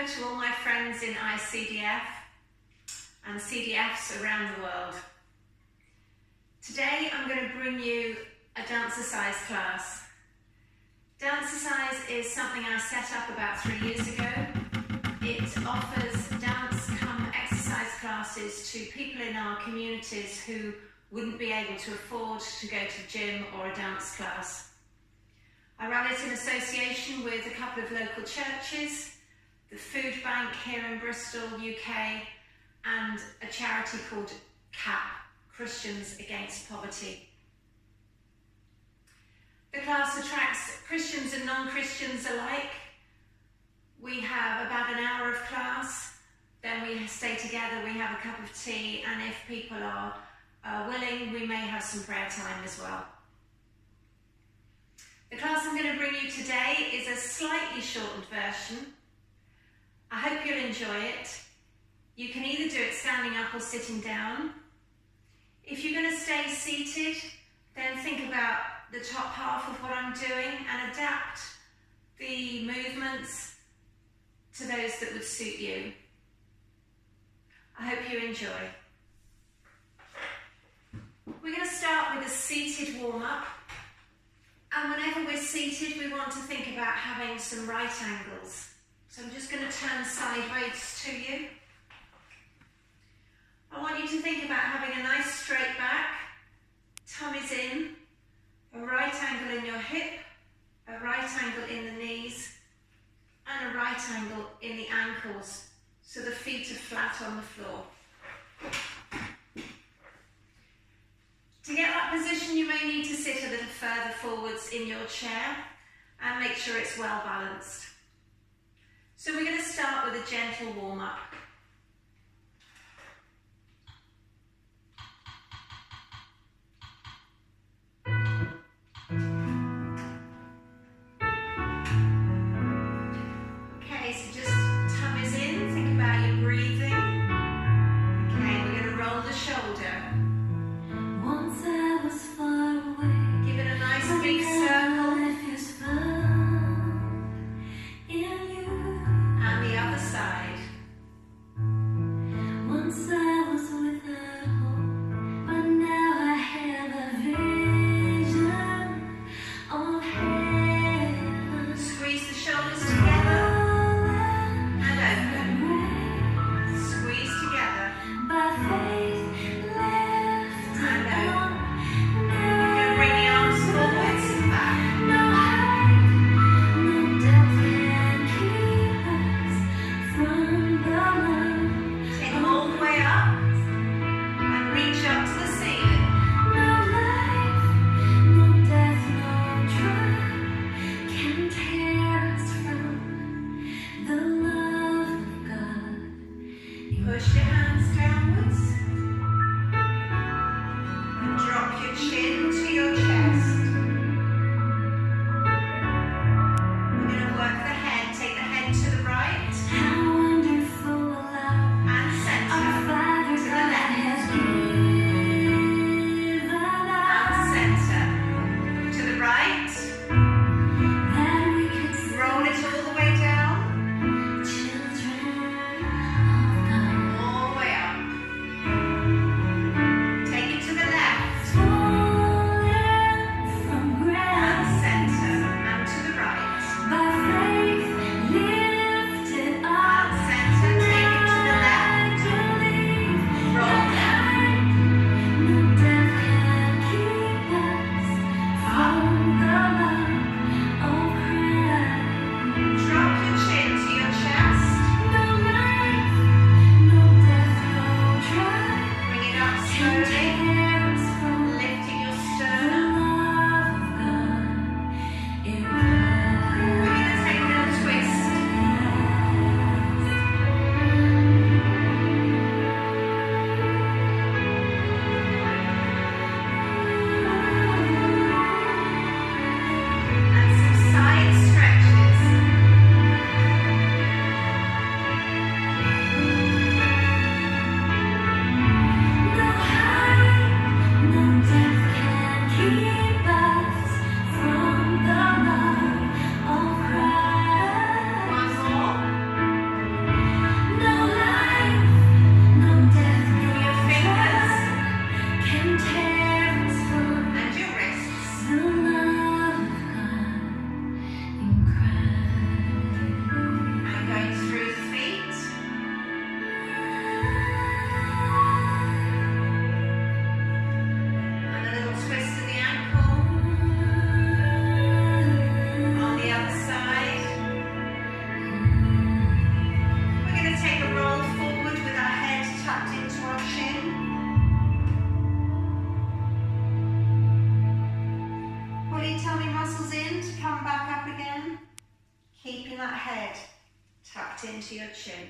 to all my friends in CDF and CDFs around the world. Today I'm going to bring you a Dancercise class. Dancercise is something I set up about 3 years ago. It offers dance come exercise classes to people in our communities who wouldn't be able to afford to go to the gym or a dance class. I run it in association with a couple of local churches, the Food Bank here in Bristol, UK, and a charity called CAP, Christians Against Poverty. The class attracts Christians and non-Christians alike. We have about an hour of class, then we stay together, we have a cup of tea, and if people are willing, we may have some prayer time as well. The class I'm going to bring you today is a slightly shortened version. I hope you'll enjoy it. You can either do it standing up or sitting down. If you're going to stay seated, then think about the top half of what I'm doing and adapt the movements to those that would suit you. I hope you enjoy. We're going to start with a seated warm-up. And whenever we're seated, we want to think about having some right angles. So I'm just going to turn sideways to you. I want you to think about having a nice straight back, tummy's in, a right angle in your hip, a right angle in the knees, and a right angle in the ankles, so the feet are flat on the floor. To get that position, you may need to sit a little further forwards in your chair and make sure it's well balanced. So we're going to start with a gentle warm-up. Okay, so just tummies in, think about your breathing. Okay, we're going to roll the shoulder. Once I was far away. Give it a nice big circle. And the other side. head tucked into your chin.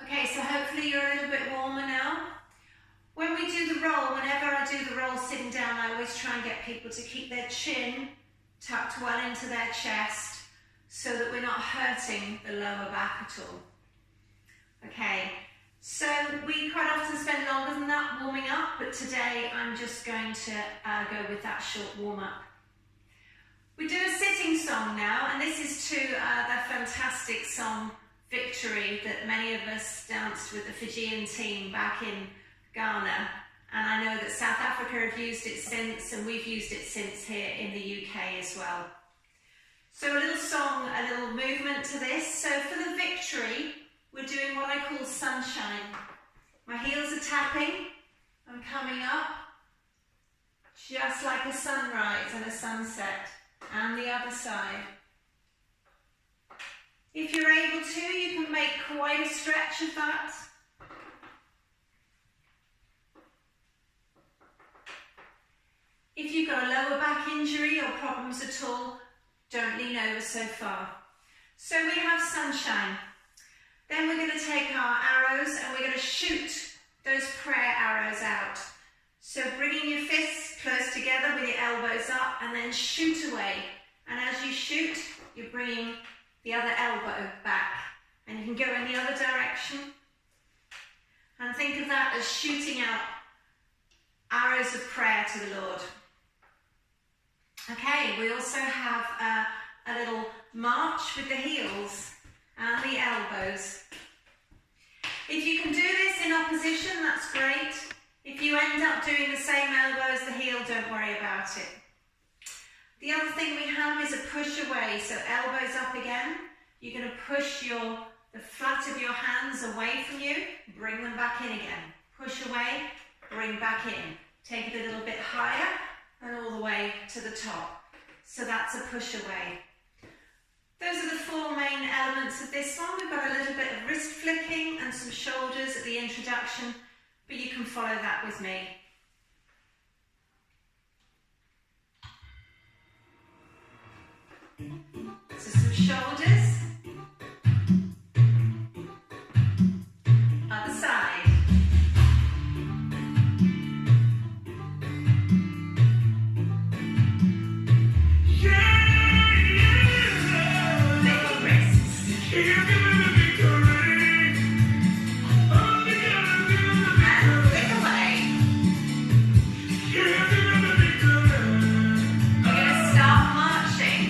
Okay, so hopefully you're a little bit warmer now. When we do the roll, whenever I do the roll sitting down, I always try and get people to keep their chin tucked well into their chest so that we're not hurting the lower back at all. Okay, so we quite often spend longer than that warming up, but today I'm just going to go with that short warm-up. We do a sitting song now, and this is to the fantastic song Victory that many of us danced with the Fijian team back in Ghana, and I know that South Africa have used it since, and we've used it since here in the UK as well. So a little song, a little movement to this. So for the Victory, we're doing what I call sunshine. My heels are tapping, I'm coming up, just like a sunrise and a sunset, and the other side. If you're able to, you can make quite a stretch of that. If you've got a lower back injury or problems at all, don't lean over so far. So we have sunshine. Then we're going to take our arrows and we're going to shoot those prayer arrows out. So bringing your fists close together with your elbows up and then shoot away. And as you shoot, you're bringing the other elbow back. And you can go in the other direction. And think of that as shooting out arrows of prayer to the Lord. Okay, we also have a little march with the heels and the elbows. If you can do this in opposition, that's great. If you end up doing the same elbow as the heel, don't worry about it. The other thing we have is a push away, so elbows up again. You're going to push the flat of your hands away from you, bring them back in again. Push away, bring back in. Take it a little bit higher and all the way to the top. So that's a push away. Those are the four main elements of this one. We've got a little bit of wrist flicking and some shoulders at the introduction, but you can follow that with me. So some shoulders. Other side. Little wrists. And flick away. We're going to start marching.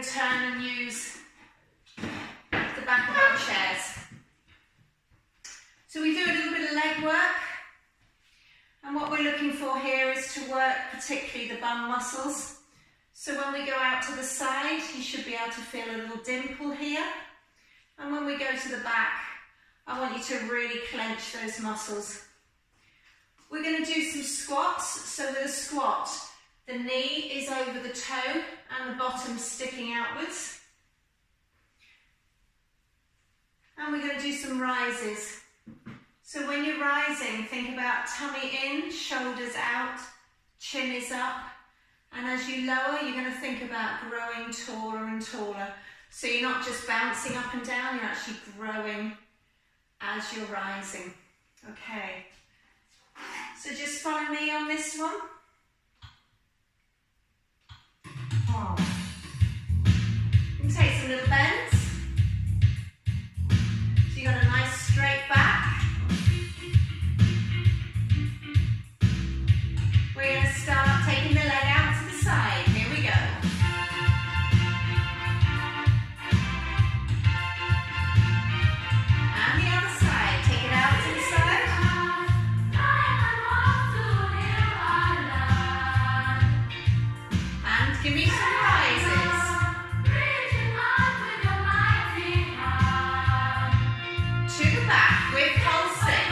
to turn and use the back of our chairs. So we do a little bit of leg work, and what we're looking for here is to work particularly the bum muscles. So when we go out to the side, you should be able to feel a little dimple here. And when we go to the back, I want you to really clench those muscles. We're going to do some squats. So with a squat, the knee is over the toe and the bottom sticking outwards. And we're going to do some rises. So when you're rising, think about tummy in, shoulders out, chin is up. And as you lower, you're going to think about growing taller and taller. So you're not just bouncing up and down, you're actually growing as you're rising. Okay. So just follow me on this one. You can take some little bends. So you've got a nice straight back. We're going to start taking the leg out to the side. Here we go. And the other side. Take it out to the side. And give me some rises. To the back with pulsing.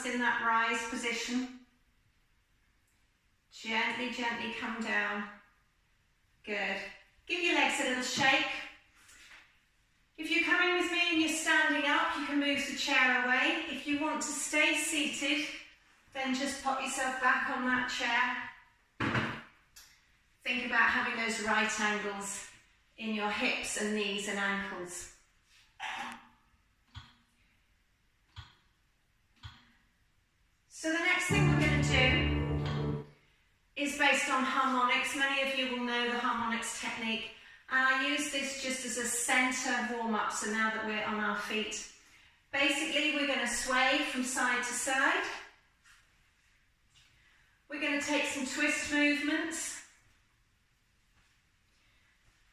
In that rise position. Gently, gently come down. Good. Give your legs a little shake. If you're coming with me and you're standing up, you can move the chair away. If you want to stay seated, then just pop yourself back on that chair. Think about having those right angles in your hips and knees and ankles. So the next thing we're going to do is based on harmonics. Many of you will know the harmonics technique, and I use this just as a centre warm-up, so now that we're on our feet. Basically, we're going to sway from side to side. We're going to take some twist movements,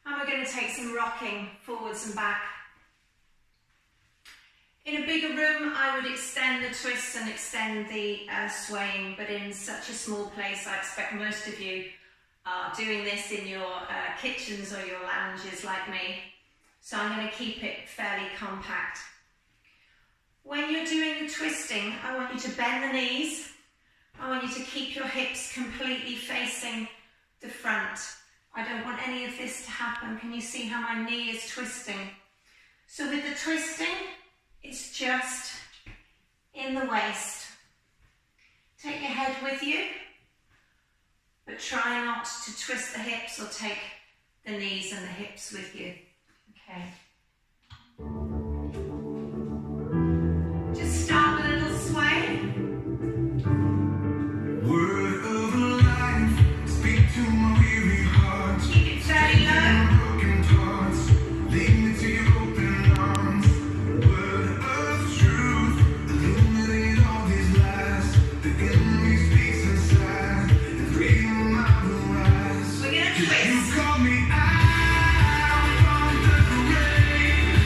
and we're going to take some rocking forwards and back. In a bigger room, I would extend the twists and extend the swaying, but in such a small place, I expect most of you are doing this in your kitchens or your lounges like me. So I'm going to keep it fairly compact. When you're doing the twisting, I want you to bend the knees. I want you to keep your hips completely facing the front. I don't want any of this to happen. Can you see how my knee is twisting? So with the twisting, it's just in the waist. Take your head with you, but try not to twist the hips or take the knees and the hips with you. Okay. Just start with a little sway. Word of life, speak to my weary heart. Keep it fairly low. Broken parts, lead me to your open arms. Word of truth, illuminate all these lies. The enemy speaks inside, and freedom I will rise. We're gonna twist. You call me out from the grave,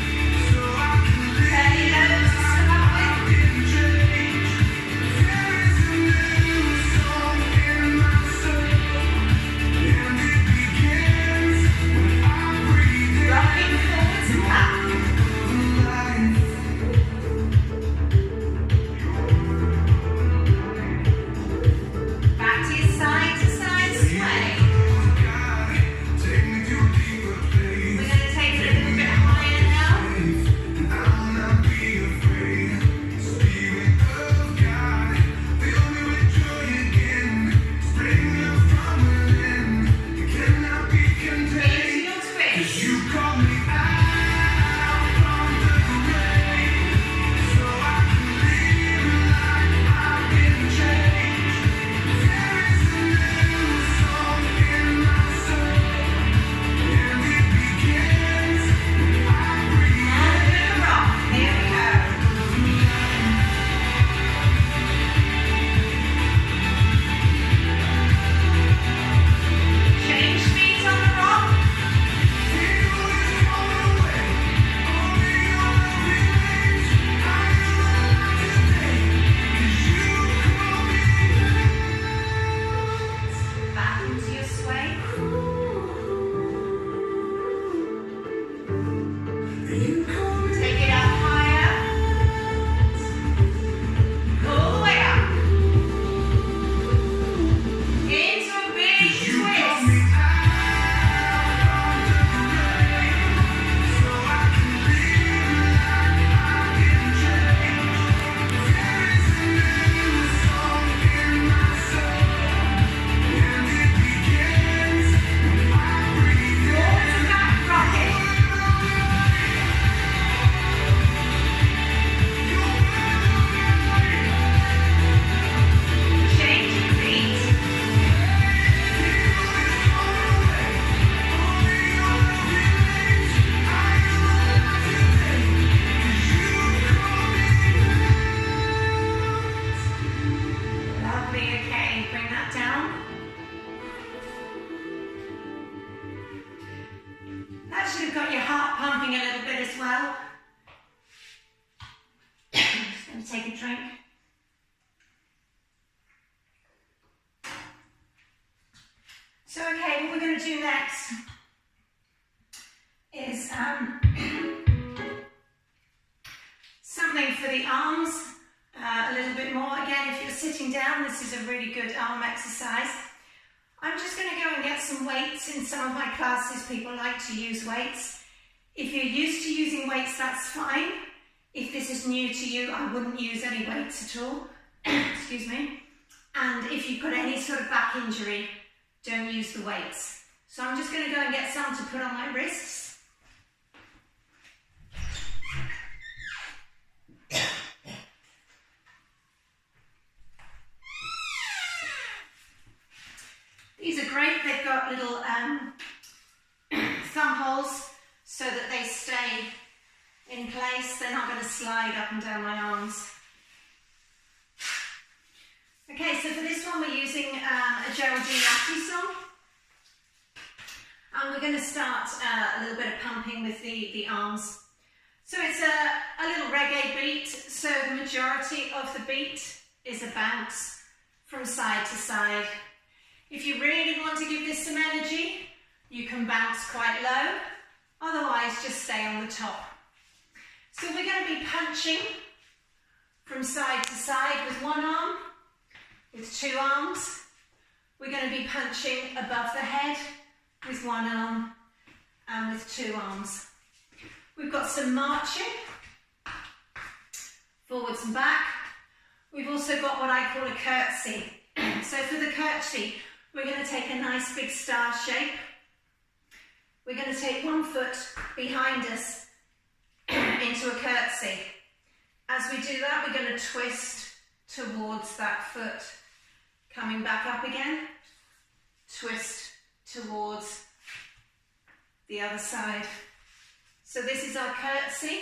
so I can live. Fairly low to start with. In change, there is a new song in my soul, and it begins when I breathe in Rocking forwards and back. life. Back to your side to side sway. God, take me to a deeper place. We're going to take it a little bit higher now. And I will not be afraid. Spirit of God, fill me with joy again. Spring up from within. It cannot be Into contained. your twist. You call me out from the grave, so I can live like I've been changed. There is a new song in my soul, and it begins when I breathe. And a bit of rock. Here we go. Change speeds on the rock. Feel is gone away, only your love remains. I am alive today, 'cause you call me. Back into your sway. You call me. Take it up higher. All the way up. Into a big You call twist. me out from the grave, so I can live like I've been changed. There is a new song in my soul, and it begins when I breathe Forwards in. and back, rock it. Change your feet. Lovely, okay, bring that down. That should have got your heart pumping a little bit as well. Just going to take a drink. So, okay, what we're going to do next is something for the arms, a little bit more. Again, if you're sitting down, this is a really good arm exercise. I'm just going to go and get some weights. In some of my classes, people like to use weights. If you're used to using weights, that's fine. If this is new to you, I wouldn't use any weights at all. Excuse me. And if you've got any sort of back injury, don't use the weights. So I'm just going to go and get some to put on my wrists. These are great. They've got little thumb holes so that they stay in place. They're not going to slide up and down my arms. Okay, so for this one we're using a Geraldine Lassie song. And we're going to start a little bit of pumping with the arms. So it's a little reggae beat, so the majority of the beat is a bounce from side to side. If you really want to give this some energy, you can bounce quite low, otherwise just stay on the top. So we're going to be punching from side to side with one arm, with two arms. We're going to be punching above the head with one arm and with two arms. We've got some marching, forwards and back. We've also got what I call a curtsy. So for the curtsy, we're going to take a nice big star shape. We're going to take one foot behind us into a curtsy. As we do that, we're going to twist towards that foot. Coming back up again, twist towards the other side. So this is our curtsy.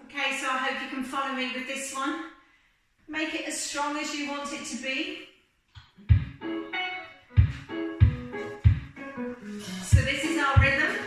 Okay, so I hope you can follow me with this one. Make it as strong as you want it to be. So this is our rhythm.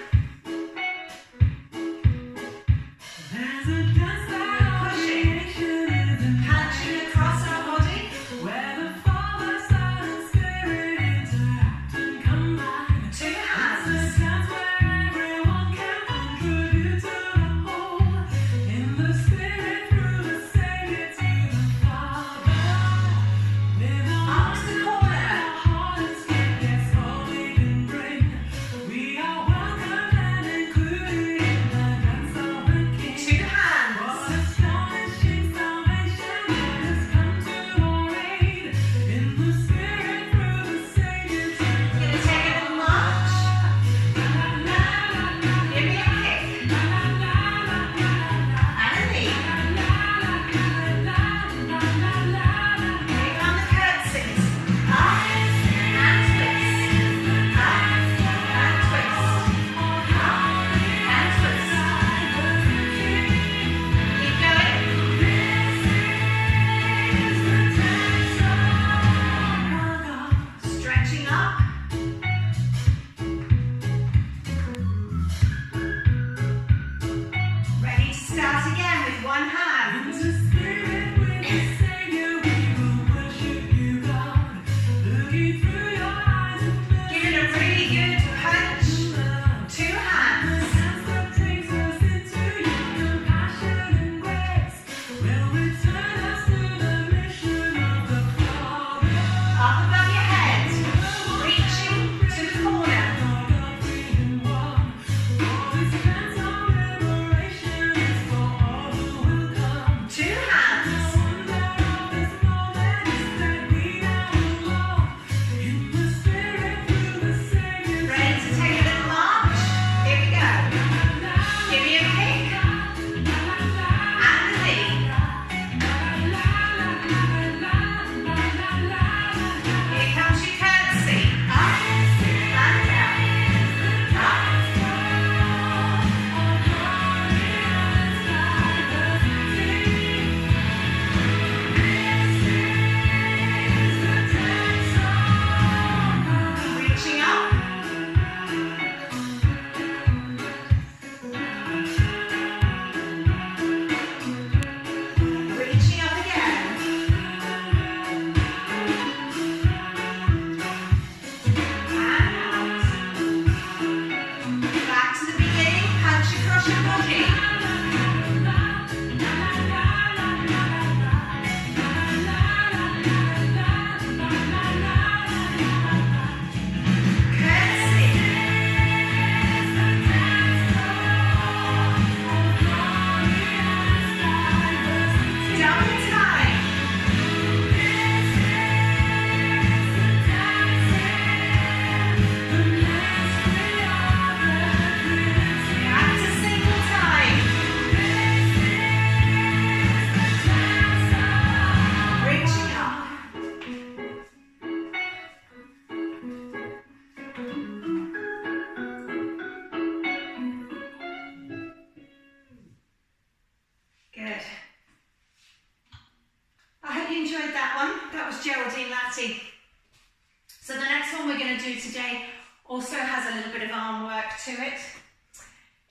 So the next one we're going to do today also has a little bit of arm work to it.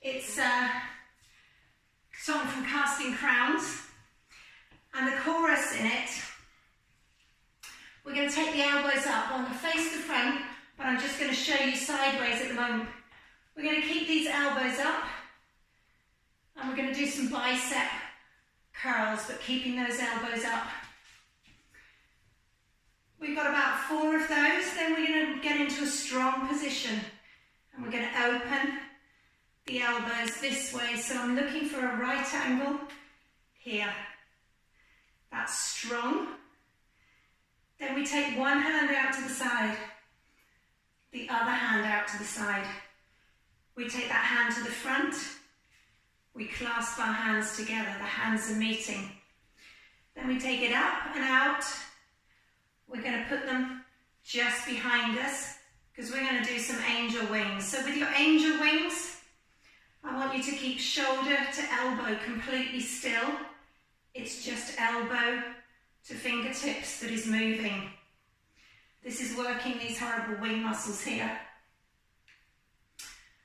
It's a song from Casting Crowns, and the chorus in it, we're going to take the elbows up. I'm going to face the front, but I'm just going to show you sideways at the moment. We're going to keep these elbows up, and we're going to do some bicep curls, but keeping those elbows up. We've got about 4 of those, then we're going to get into a strong position, and we're going to open elbows this way, so I'm looking for a right angle here. That's strong. Then we take one hand out to the side, the other hand out to the side. We take that hand to the front, we clasp our hands together, the hands are meeting. Then we take it up and out. We're going to put them just behind us because we're going to do some angel wings. So with your angel wings, I want you to keep shoulder to elbow completely still. It's just elbow to fingertips that is moving. This is working these horrible wing muscles here.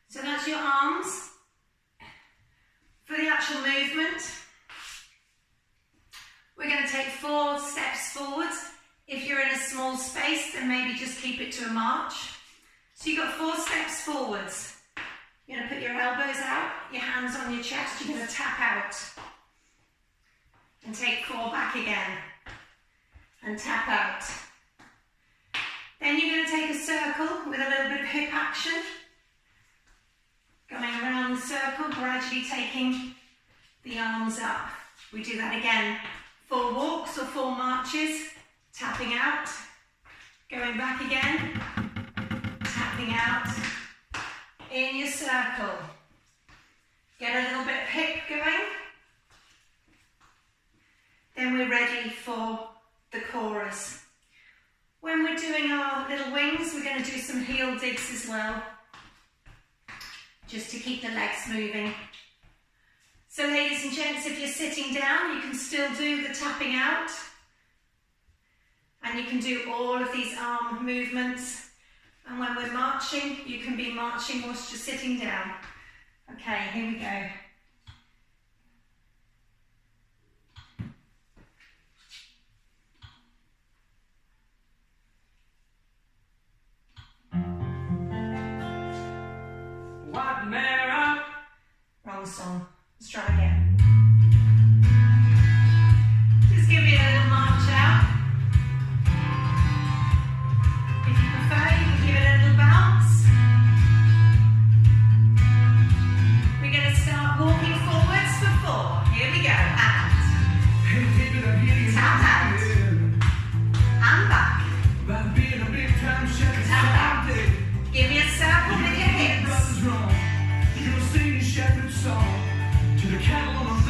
So that's your arms. For the actual movement, we're going to take 4 steps forwards. If you're in a small space, then maybe just keep it to a march. So you've got 4 steps forwards. You're going to put your elbows out, your hands on your chest, you're going to tap out. And take 4 back again. And tap out. Then you're going to take a circle with a little bit of hip action. Going around the circle, gradually taking the arms up. We do that again. 4 walks or 4 marches. Tapping out. Going back again. Tapping out. In your circle. Get a little bit of hip going. Then we're ready for the chorus. When we're doing our little wings, we're going to do some heel digs as well, just to keep the legs moving. So ladies and gents, if you're sitting down, you can still do the tapping out, and you can do all of these arm movements. And when we're marching, you can be marching whilst you're sitting down. Okay, here we go. Wipe the mirror. Wrong song. Let's try again. Just give me a little march out. If you prefer, you can give it a little bounce. We're going to start walking forwards for 4. Here we go. And Hey, baby, I hear you. tap out. And back. About being a big time chef. Tap out. Give me a circle with your hips. You're singing shepherd's song to the cattle on the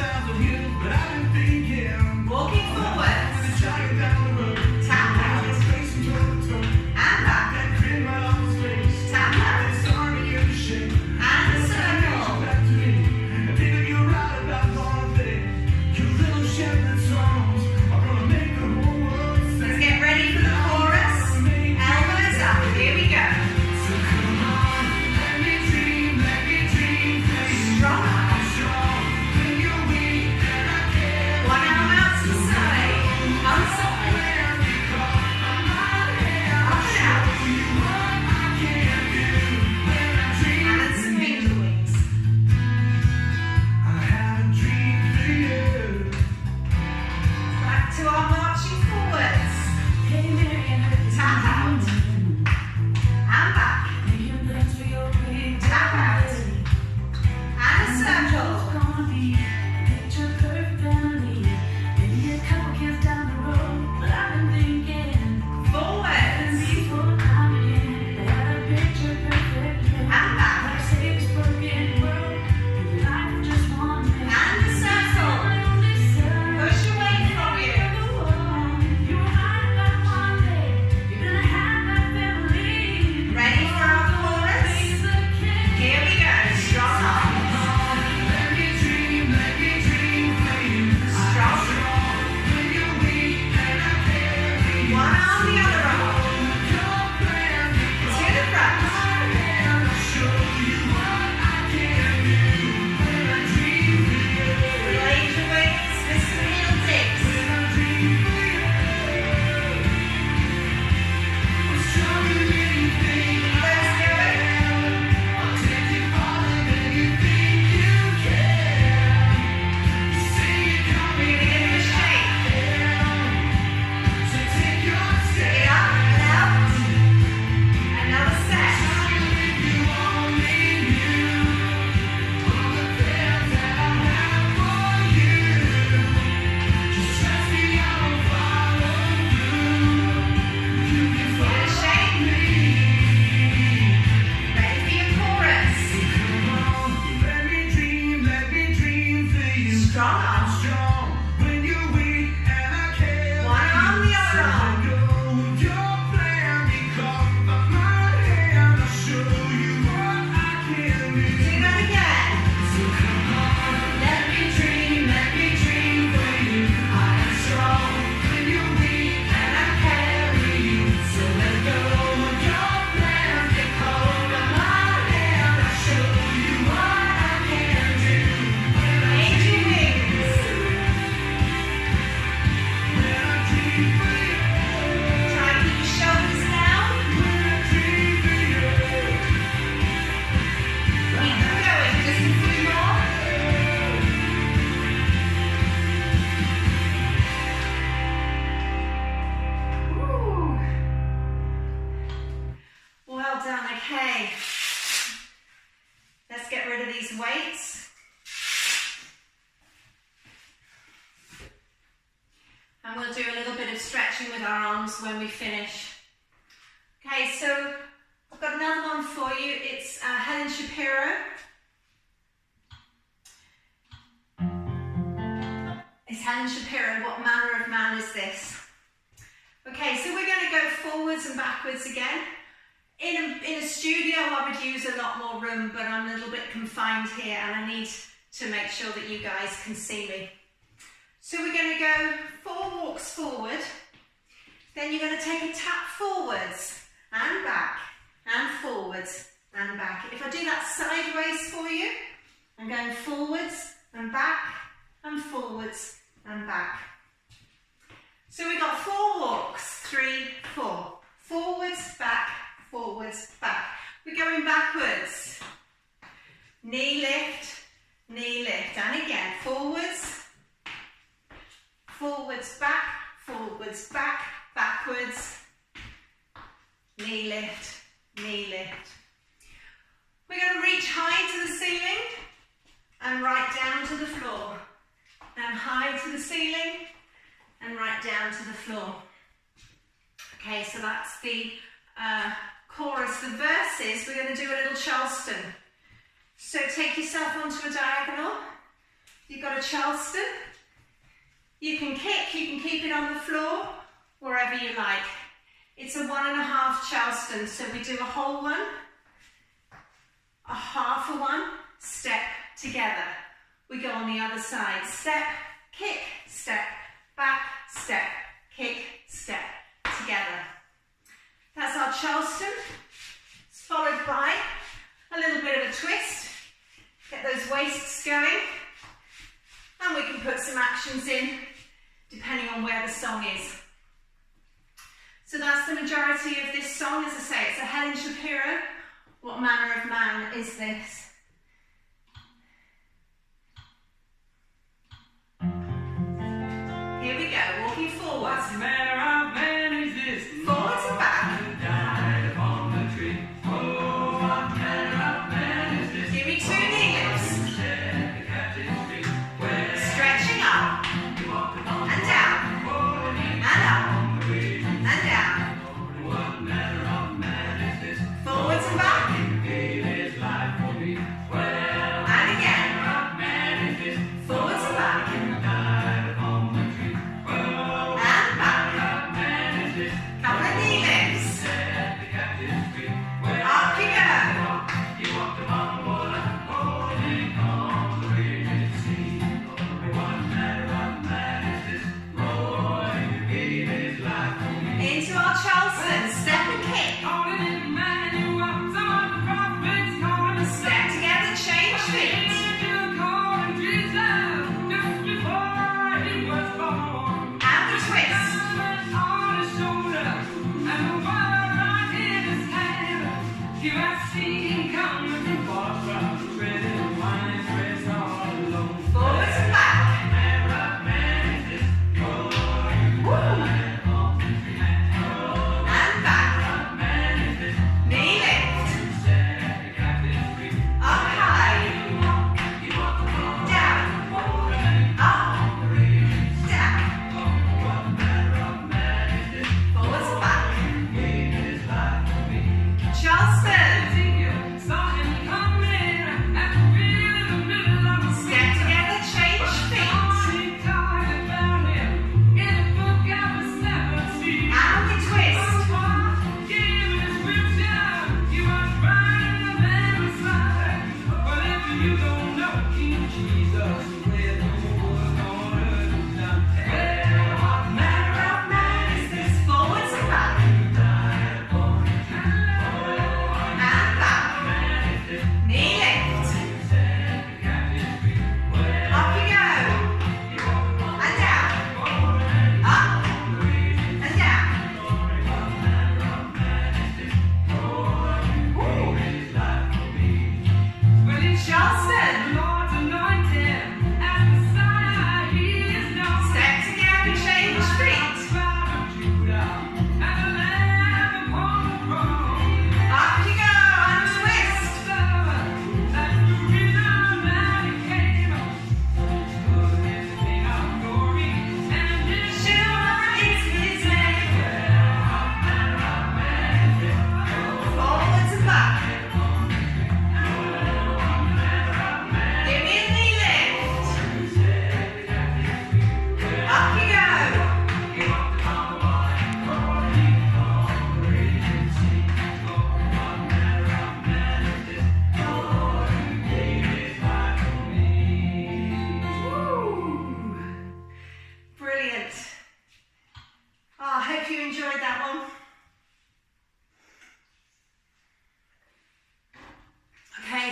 of these weights. And we'll do a little bit of stretching with our arms when we finish. Okay, so I've got another one for you. It's Helen Shapiro. It's Helen Shapiro, What Manner of Man Is This? Okay, so we're going to go forwards and backwards again. In a studio, I would use a lot more room, but I'm a little bit confined here and I need to make sure that you guys can see me. So we're going to go 4 walks forward, then you're going to take a tap forwards and back, and forwards and back. If I do that sideways for you, I'm going forwards and back, and forwards and back. So we've got 4 walks, 3, 4. Forwards, back, forwards, back. We're going backwards. Knee lift, and again, forwards, forwards, back, backwards, knee lift, knee lift. We're going to reach high to the ceiling and right down to the floor. And high to the ceiling and right down to the floor. Okay, so that's the chorus. The verses, we're going to do a little Charleston. So take yourself onto a diagonal. You've got a Charleston. You can kick, you can keep it on the floor, wherever you like. It's a 1.5 Charleston, so we do a whole one, a half a one, step together. We go on the other side, step, kick, step, back, step, kick, step, together. That's our Charleston. It's followed by a little bit of a twist. Get those waists going. And we can put some actions in depending on where the song is. So that's the majority of this song. As I say, it's a Helen Shapiro. What manner of man is this? Here we go, walking forwards. What manner of man is this? Forwards and back. Died upon the tree. Oh, what manner of man is this? Give me 2 knee lifts. Stretching up. And down. And up. And down. What manner of man is this? Forwards and back. He gave his life for me.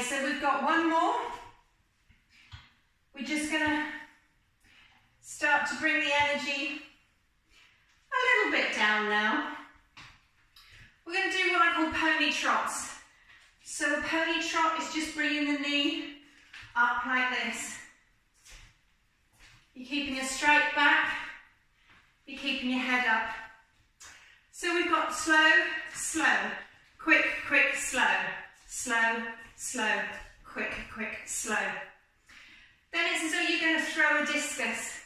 so we've got one more. We're just going to start to bring the energy a little bit down now. We're going to do what I call pony trots. So a pony trot is just bringing the knee up like this. You're keeping a straight back, you're keeping your head up. So we've got slow, slow, quick, quick, slow, slow, slow, quick, quick, slow. Then it's as though you're going to throw a discus.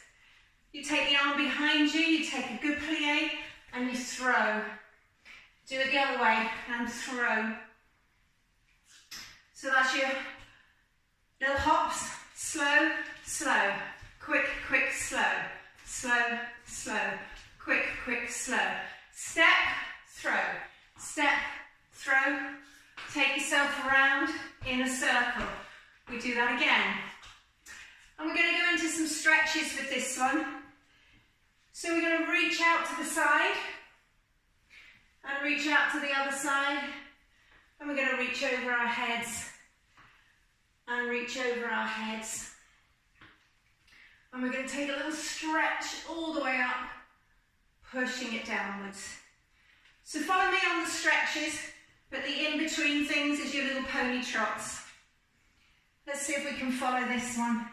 You take the arm behind you, you take a good plie, and you throw. Do it the other way, and throw. So that's your little hops, slow, slow, quick, quick, slow, slow, slow, quick, quick, slow. Step, throw, step, throw. Take yourself around in a circle. We do that again. And we're going to go into some stretches with this one. So we're going to reach out to the side and reach out to the other side, and we're going to reach over our heads and reach over our heads, and we're going to take a little stretch all the way up, pushing it downwards. So follow me on the stretches, but the in-between things is your little pony trots. Let's see if we can follow this one.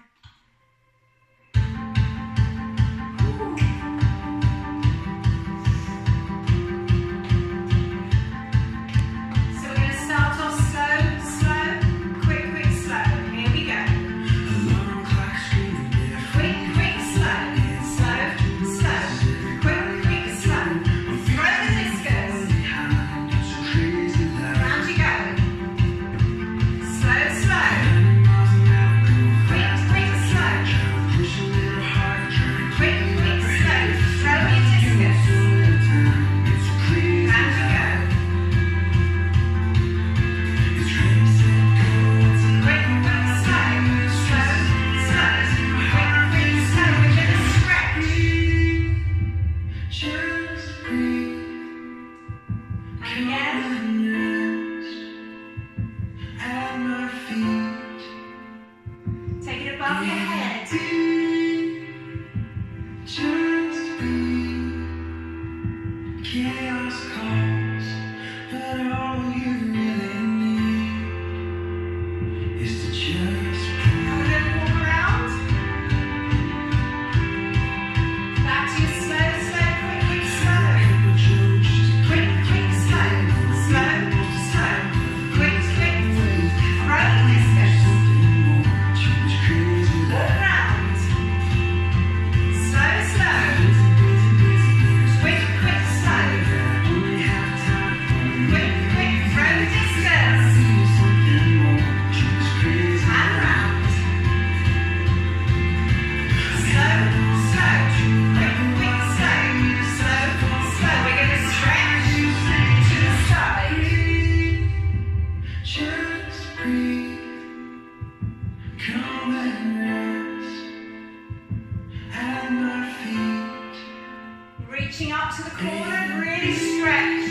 Reaching up to the corner and really stretch.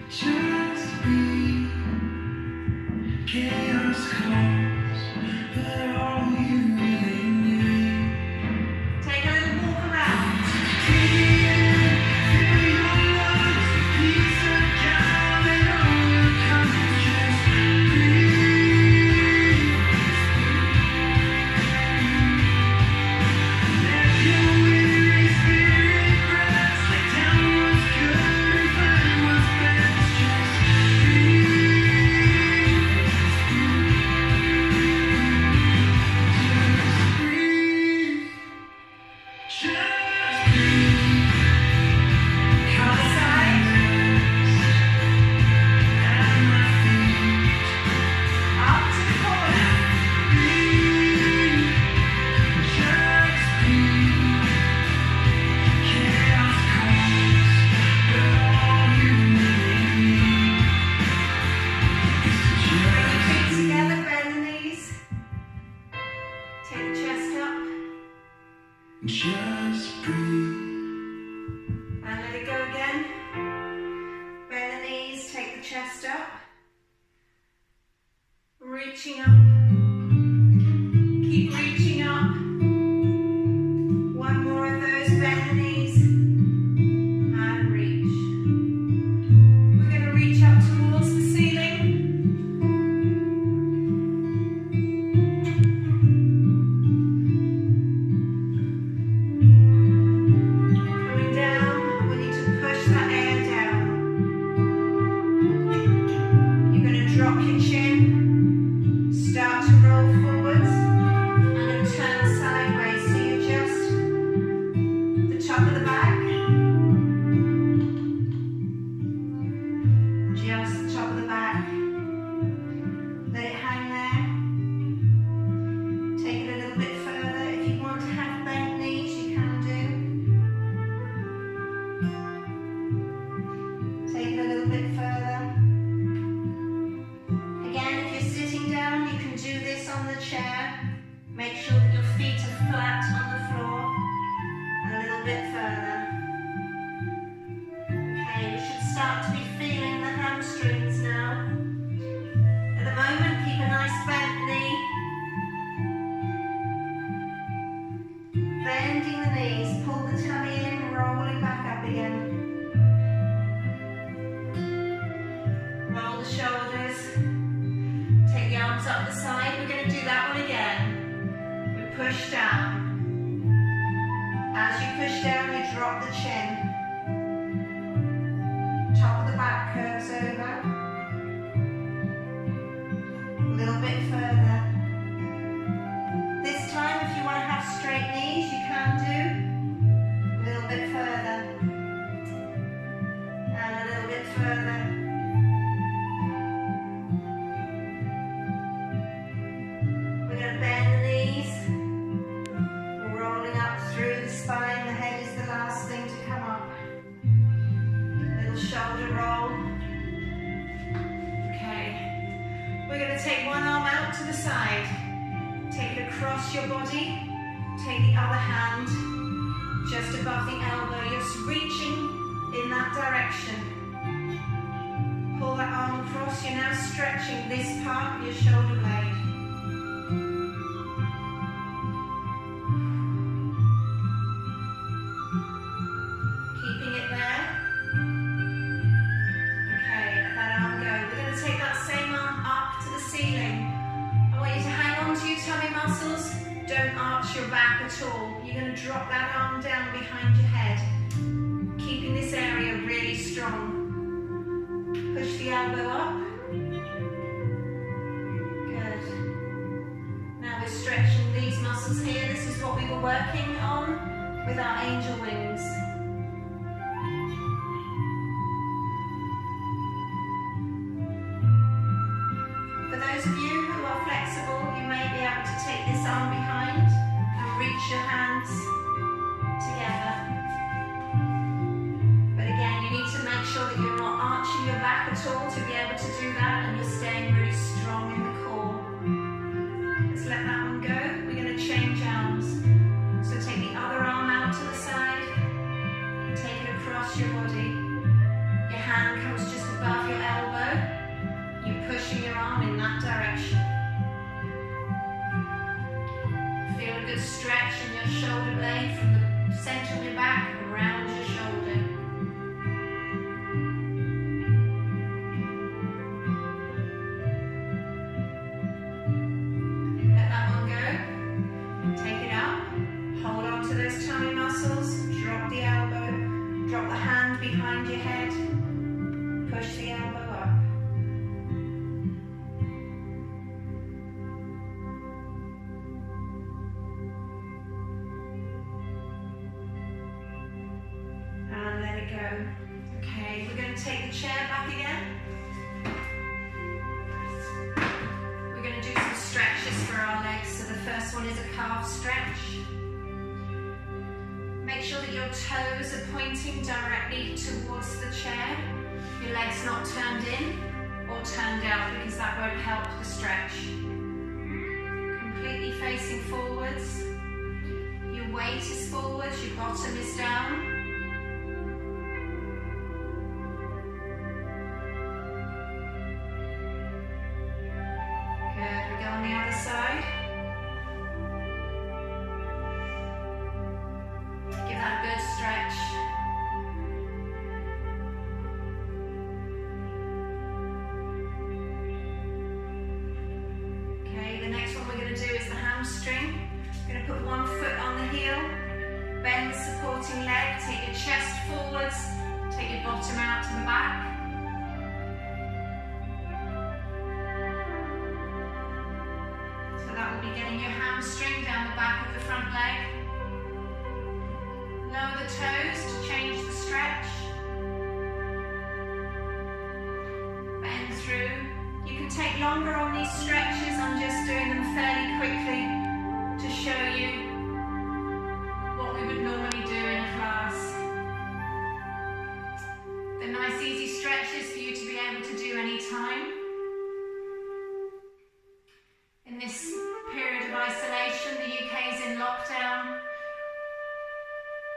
Just be chaos comes, but all you really need. Take a little walk around. Feel your lungs, a piece of calm, and all you come is just breathe. Let your weary spirit rest. Lay down what's good and find what's best. Just breathe. Just breathe. Other side. At my feet. Up to the corner. Just breathe. Chaos comes, but all you really need is to Bring your feet just breathe. together, bend the knees. Take the chest up Just breathe. and let it go again. Bend the knees, take the chest up. reaching up. Keep reaching up. One more of those, bend the knees and reach. We're going to reach up towards the ceiling. Coming down, we need to push that air down. You're going to drop your chin, start to roll forwards. I'm going to turn sideways, so you adjust the top of the back. Just the top of the back. Let it hang there. Take it a little bit further. If you want to have bent knees, you can do. Take it a little bit further. Again, if you're sitting down, you can do this on the chair. Make sure that your feet are flat on the floor. And a little bit further. Okay, you should start to be feeling the hamstrings now. At the moment, keep a nice bent knee. Bending the knees, pull the tummy in, rolling back up again. Roll the shoulders. Take the arms up the side. We're going to do that one again. We push down. As you push down, you drop the chin. Top of the back curves over. A little bit further. This time, if you want to have straight knees, you can do. A little bit further. And a little bit further. We're going to bend the knees. Rolling up through the spine. The head is the last thing to come up. Little shoulder roll. Okay. We're going to take one arm out to the side. Take it across your body. Take the other hand just above the elbow. You're just reaching in that direction. Pull that arm across. You're now stretching this part of your shoulder blade. Keeping it there. Okay, let that arm go. We're going to take that same arm up to the ceiling. I want you to hang on to your tummy muscles. Don't arch your back at all. You're going to drop that arm down behind your head. Keeping this area really strong. Push the elbow up. Good. Now we're stretching these muscles here. This is what we were working on with our angel wings. For those of you who are flexible, you may be able to take this arm behind and reach your hands together. But again, you need to make sure that you're not arching your back at all to be able to do that, and you're staying really strong in the core. Let's let that one go. We're going to change arms. So take the other arm out to the side. Take it across your body. Your hand comes just above your elbow. You're pushing your arm in that direction. Feel a good stretch in your shoulder blade from the center of your back around your shoulder. Let that one go. Take it up. Hold on to those tummy muscles. Drop the elbow. Drop the hand behind your head. Push the elbow up. And let it go. Okay, we're going to take the chair back again. We're going to do some stretches for our legs. So the first one is a calf stretch. Make sure that your toes are pointing directly towards the chair. Your legs not turned in or turned out, because that won't help the stretch. Completely facing forwards. Your weight is forwards, your bottom is down. Good. on the other side. Give that a good stretch. Okay, the next one we're going to do is the hamstring. We're going to put one foot on the heel, bend the supporting leg, take your chest forwards, take your bottom out to the back. So that will be getting your hamstring down the back of the front leg. Lower the toes to change the stretch. Bend through. You can take longer on these stretches. I'm just doing them fairly quickly to show you what we would normally do in a class. They're nice easy stretches for you to be able to do any time. In this period of isolation, the UK is in lockdown.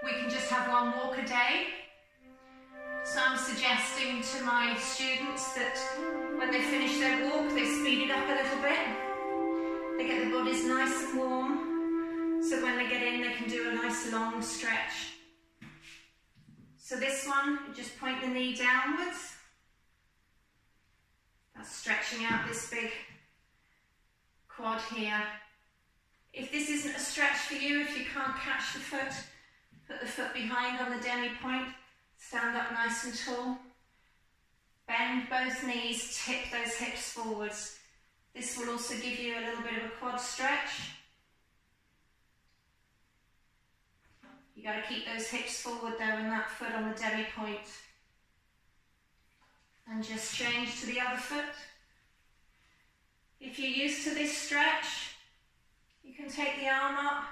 We can just have one walk a day. So I'm suggesting to my students that when they finish their walk, they speed it up a little bit. They get their bodies nice and warm, so when they get in, they can do a nice long stretch. So this one, you just point the knee downwards. That's stretching out this big quad here. If this isn't a stretch for you, if you can't catch the foot, put the foot behind on the demi point, stand up nice and tall. Bend both knees, tip those hips forwards. This will also give you a little bit of a quad stretch. You got to keep those hips forward though and that foot on the demi point. And just change to the other foot. If you're used to this stretch, you can take the arm up,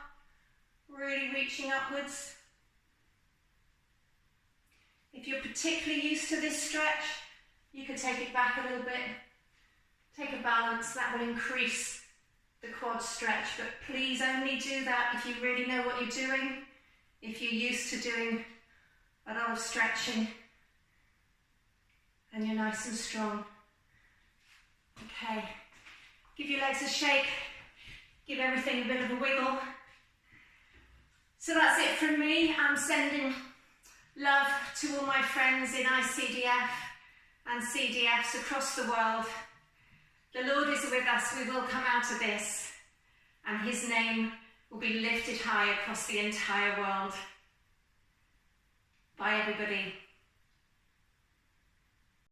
really reaching upwards. If you're particularly used to this stretch, you can take it back a little bit. Take a balance, that will increase the quad stretch, but please only do that if you really know what you're doing, if you're used to doing a lot of stretching and you're nice and strong. Okay, give your legs a shake, give everything a bit of a wiggle. So that's it from me. I'm sending love to all my friends in ICDF and CDFs across the world. The Lord is with us. We will come out of this and his name will be lifted high across the entire world. Bye everybody.